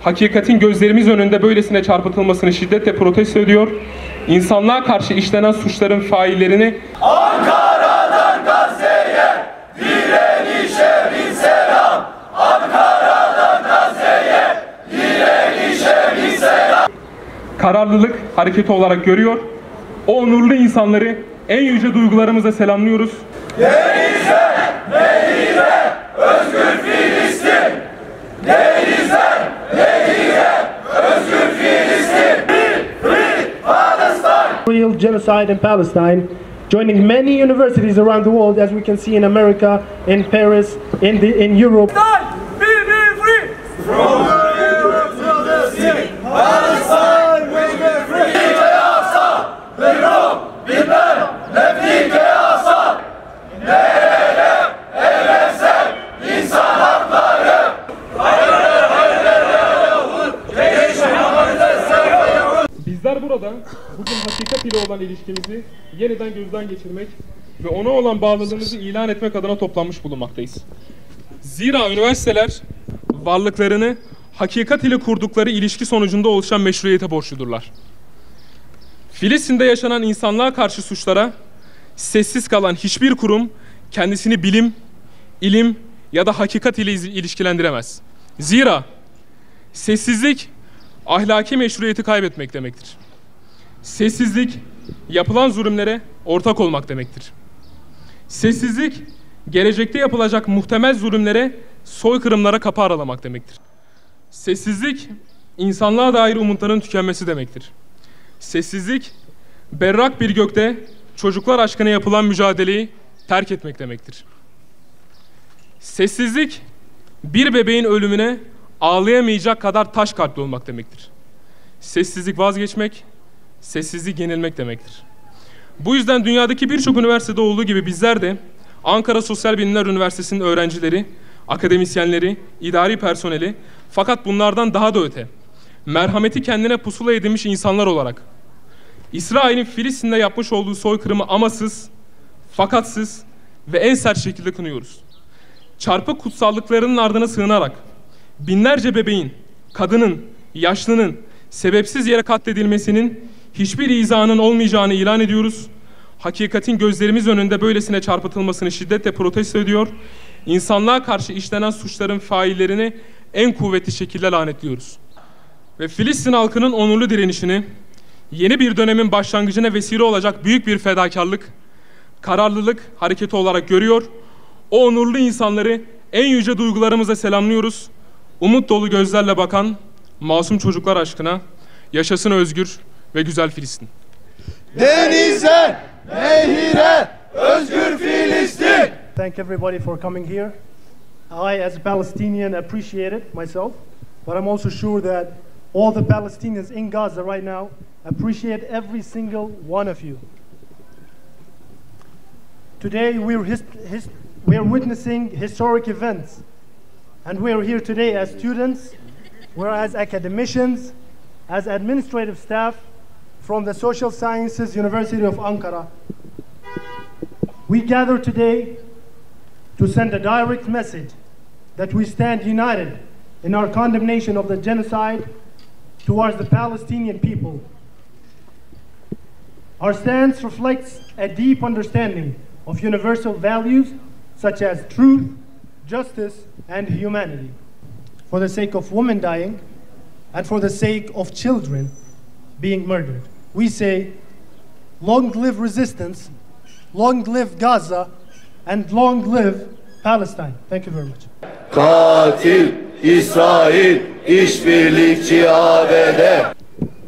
hakikatin gözlerimiz önünde böylesine çarpıtılmasını şiddetle protesto ediyor. İnsanlığa karşı işlenen suçların faillerini Ankara'dan Gazze'ye direnişe bir selam. Ankara'dan Gazze'ye direnişe bir selam. Kararlılık hareketi olarak görüyor. O onurlu insanları en yüce duygularımızla selamlıyoruz. Denizler, nehirler, özgür Filistin. Denizler, nehirler, özgür Filistin. Free Palestine. Real genocide in Palestine, joining many universities around the world, as we can see in America, in Paris, in Europe. Be free. From the river to the sea, Palestine will be free. İnsan hakları. Bizler burada bugün hakikat ile olan ilişkimizi yeniden gözden geçirmek ve ona olan bağlılığımızı ilan etmek adına toplanmış bulunmaktayız. Zira üniversiteler varlıklarını hakikat ile kurdukları ilişki sonucunda oluşan meşruiyete borçludurlar. Filistin'de yaşanan insanlığa karşı suçlara sessiz kalan hiçbir kurum kendisini bilim, ilim ya da hakikat ile ilişkilendiremez. Zira sessizlik ahlaki meşruiyeti kaybetmek demektir. Sessizlik yapılan zulümlere ortak olmak demektir. Sessizlik gelecekte yapılacak muhtemel zulümlere, soykırımlara kapı aralamak demektir. Sessizlik insanlığa dair umutların tükenmesi demektir. Sessizlik berrak bir gökte çocuklar aşkına yapılan mücadeleyi terk etmek demektir. Sessizlik bir bebeğin ölümüne ağlayamayacak kadar taş kalpli olmak demektir. Sessizlik vazgeçmek, sessizlik yenilmek demektir. Bu yüzden dünyadaki birçok üniversitede olduğu gibi bizler de Ankara Sosyal Bilimler Üniversitesi'nin öğrencileri, akademisyenleri, idari personeli, fakat bunlardan daha da öte, merhameti kendine pusula edinmiş insanlar olarak İsrail'in Filistin'de yapmış olduğu soykırımı amasız, fakatsız ve en sert şekilde kınıyoruz. Çarpık kutsallıklarının ardına sığınarak binlerce bebeğin, kadının, yaşlının sebepsiz yere katledilmesinin hiçbir izahının olmayacağını ilan ediyoruz. Hakikatin gözlerimiz önünde böylesine çarpıtılmasını şiddetle protesto ediyor. İnsanlığa karşı işlenen suçların faillerini en kuvvetli şekilde lanetliyoruz. Ve Filistin halkının onurlu direnişini, yeni bir dönemin başlangıcına vesile olacak büyük bir fedakarlık, kararlılık hareketi olarak görüyor. O onurlu insanları en yüce duygularımızla selamlıyoruz. Umut dolu gözlerle bakan masum çocuklar aşkına yaşasın özgür ve güzel Filistin. Denizler, nehirler, özgür Filistin. Thank everybody for coming here. I, as a Palestinian, appreciate it myself, but I'm also sure that all the Palestinians in Gaza right now appreciate every single one of you. Today we're witnessing historic events, and we're here today as students, we're as academicians, as administrative staff from the Social Sciences University of Ankara. We gather today to send a direct message that we stand united in our condemnation of the genocide towards the Palestinian people. Our stance reflects a deep understanding of universal values such as truth, justice, and humanity. For the sake of women dying and for the sake of children being murdered, we say, long live resistance, long live Gaza, and long live Palestine. Thank you very much. Katil İsrail, işbirlikçi ABD.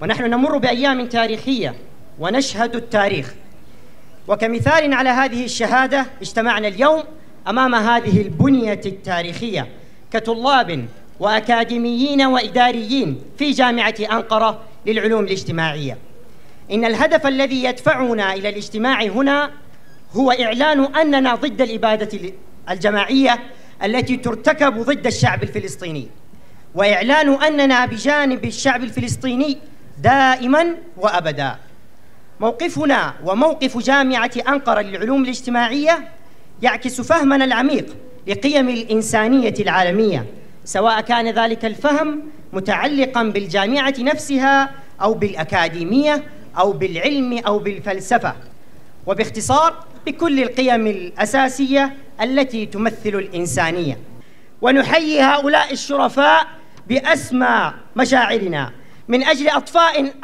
ونحن نمر بأيام تاريخية ونشهد التاريخ، وكمثال على هذه الشهادة اجتمعنا اليوم أمام هذه البنية التاريخية كطلاب وأكاديميين وإداريين في جامعة أنقرة للعلوم الاجتماعية. إن الهدف الذي يدفعنا إلى الاجتماع هنا هو إعلان أننا ضد الإبادة الجماعية التي ترتكب ضد الشعب الفلسطيني، وإعلان أننا بجانب الشعب الفلسطيني دائما وأبدا. موقفنا وموقف جامعة أنقرة للعلوم الاجتماعية يعكس فهمنا العميق لقيم الإنسانية العالمية، سواء كان ذلك الفهم متعلقا بالجامعة نفسها أو بالأكاديمية أو بالعلم أو بالفلسفة، وباختصار بكل القيم الأساسية التي تمثل الإنسانية. ونحيي هؤلاء الشرفاء بأسمى مشاعرنا من أجل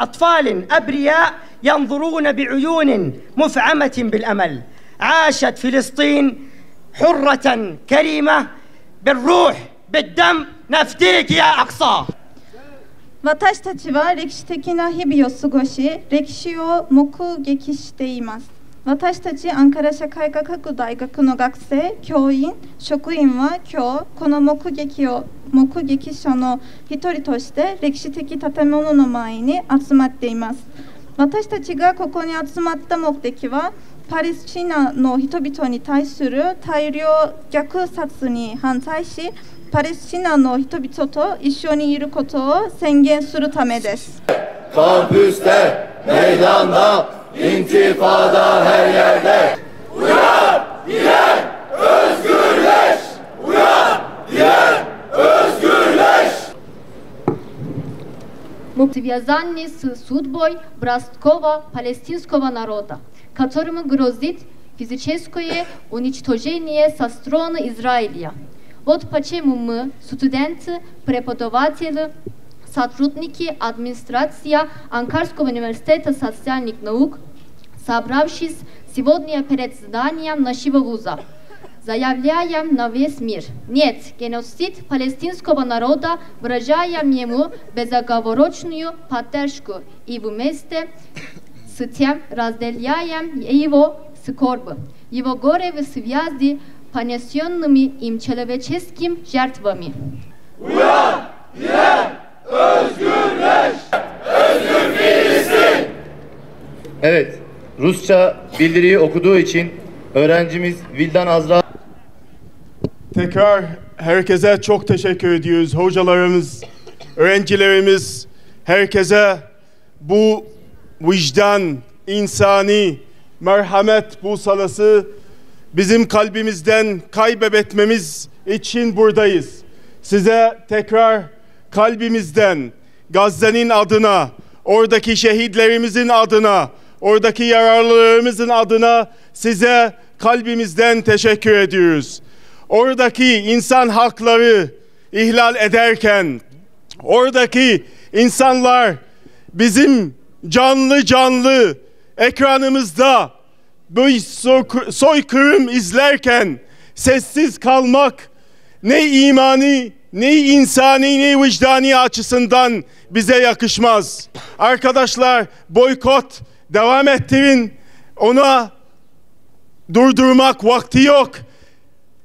أطفال أبرياء ينظرون بعيون مفعمة بالأمل. عاشت فلسطين حرة كريمة بالروح بالدم نفديك يا أقصى. 私たちは歴史的な日々を過ごし、歴史を目撃しています。私たちアンカラ社会科学大学の学生、教員、職員は今日この目撃者の一人として歴史的建物の前に集まっています。私たちがここに集まった目的は、パレスチナの人々に対する大量虐殺に反対し、パレスチナの人々と一緒にいることを宣言するためです。Kampüste, meydanda, intifada her yerde. Uyan, diyen, özgürleş! Uyan, diyen, özgürleş! Связанные с судьбой братского палестинского народа, которому грозит физическое уничтожение со стороны Израиля. Вот почему мы, студенты, преподаватели, сотрудники администрации Анкарского университета социальных наук, собравшись сегодня перед зданием нашего вуза, заявляем на весь мир: нет, геноцид палестинского народа, выражаем ему безоговорочную поддержку и вместе с тем разделяем его скорбь, его горе в связи понесенными им человеческими жертвами. Uyan, diyen, özgürleş! Özgür Filistin! Evet, Rusça bildiriyi okuduğu için öğrencimiz Vildan Azra. Tekrar herkese çok teşekkür ediyoruz. Hocalarımız, öğrencilerimiz, herkese bu vicdan, insani, merhamet busalası bizim kalbimizden kaybetmemiz için buradayız. Size tekrar kalbimizden Gazze'nin adına, oradaki şehitlerimizin adına, oradaki yaralılarımızın adına size kalbimizden teşekkür ediyoruz. Oradaki insan hakları ihlal ederken, oradaki insanlar bizim canlı ekranımızda bu soykırım izlerken sessiz kalmak ne imani, ne insani, ne vicdani açısından bize yakışmaz. Arkadaşlar, boykot devam ettirin. Ona durdurmak vakti yok.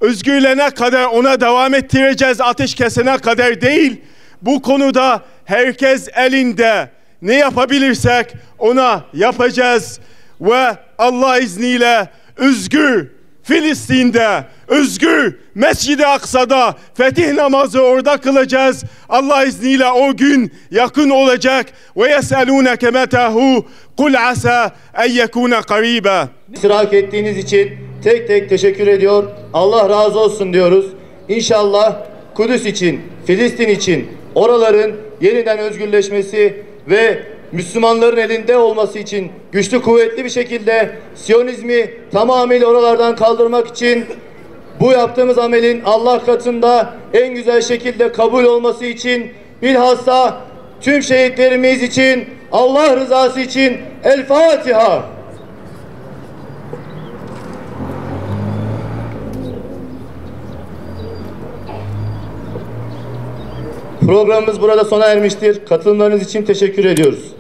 Özgürlene kadar ona devam ettireceğiz, ateş kesene kadar değil. Bu konuda herkes elinde ne yapabilirsek ona yapacağız ve Allah izniyle özgür Filistin'de, özgür Mescid-i Aksa'da fetih namazı orada kılacağız. Allah izniyle o gün yakın olacak. Ve yeselûneke metâhu kul asa en yekûne qarîbe. İştirak ettiğiniz için tek tek teşekkür ediyor. Allah razı olsun diyoruz. İnşallah Kudüs için, Filistin için, oraların yeniden özgürleşmesi ve Müslümanların elinde olması için güçlü kuvvetli bir şekilde Siyonizmi tamamıyla oralardan kaldırmak için bu yaptığımız amelin Allah katında en güzel şekilde kabul olması için bilhassa tüm şehitlerimiz için Allah rızası için El Fatiha. Programımız burada sona ermiştir. Katılımlarınız için teşekkür ediyoruz.